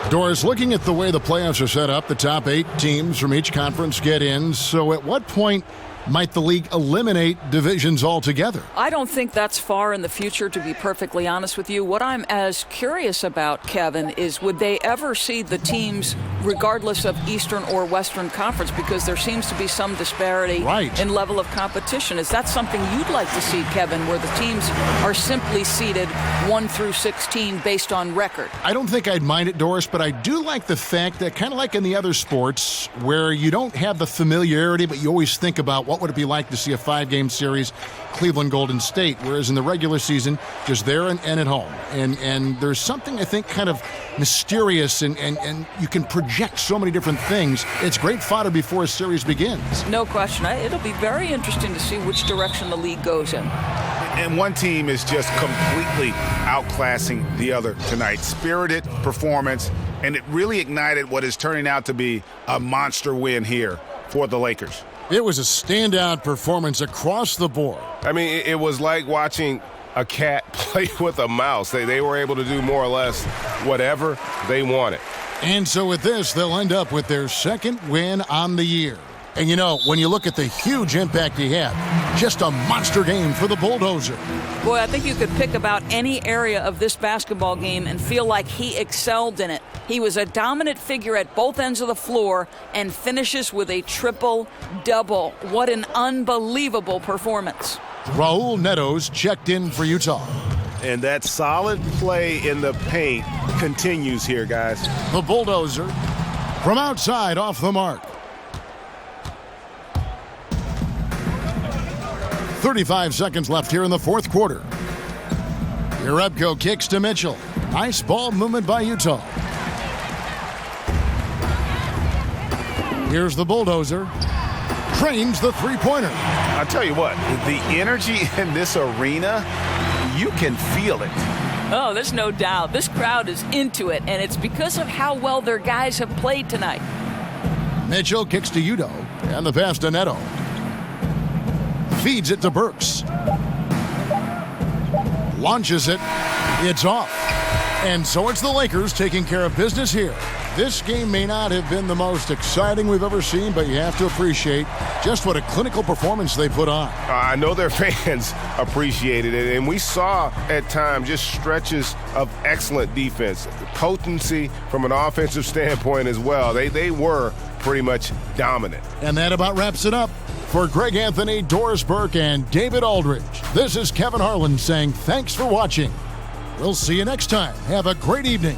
Doris, looking at the way the playoffs are set up, the top 8 teams from each conference get in. So at what point might the league eliminate divisions altogether? I don't think that's far in the future, to be perfectly honest with you. What I'm as curious about, Kevin, is would they ever see the teams regardless of Eastern or Western Conference, because there seems to be some disparity in level of competition. Is that something you'd like to see, Kevin, where the teams are simply seeded 1 through 16 based on record? I don't think I'd mind it, Doris, but I do like the fact that, kind of like in the other sports, where you don't have the familiarity, but you always think about what would it be like to see a 5-game series, Cleveland Golden State, whereas in the regular season, just there and at home. And there's something, I think, kind of mysterious, and you can project so many different things. It's great fodder before a series begins. No question. It'll be very interesting to see which direction the league goes in. And one team is just completely outclassing the other tonight. Spirited performance, and it really ignited what is turning out to be a monster win here for the Lakers. It was a standout performance across the board. I mean, it was like watching a cat play with a mouse. They were able to do more or less whatever they wanted. And so with this, they'll end up with their 2nd win on the year. And you know, when you look at the huge impact he had, just a monster game for the Bulldozer. Boy, I think you could pick about any area of this basketball game and feel like he excelled in it. He was a dominant figure at both ends of the floor and finishes with a triple-double. What an unbelievable performance. Raul Neto's checked in for Utah. And that solid play in the paint continues here, guys. The Bulldozer from outside off the mark. 35 seconds left here in the 4th quarter. Jerebko kicks to Mitchell. Nice ball movement by Utah. Here's the Bulldozer. Trains the three-pointer. I'll tell you what, the energy in this arena, you can feel it. Oh, there's no doubt. This crowd is into it, and it's because of how well their guys have played tonight. Mitchell kicks to Udo, and the pass to Neto. Feeds it to Burks. Launches it. It's off. And so it's the Lakers taking care of business here. This game may not have been the most exciting we've ever seen, but you have to appreciate just what a clinical performance they put on. I know their fans appreciated it, and we saw at times just stretches of excellent defense, potency from an offensive standpoint as well. They were pretty much dominant. And that about wraps it up. For Greg Anthony, Doris Burke, and David Aldridge, this is Kevin Harlan saying thanks for watching. We'll see you next time. Have a great evening.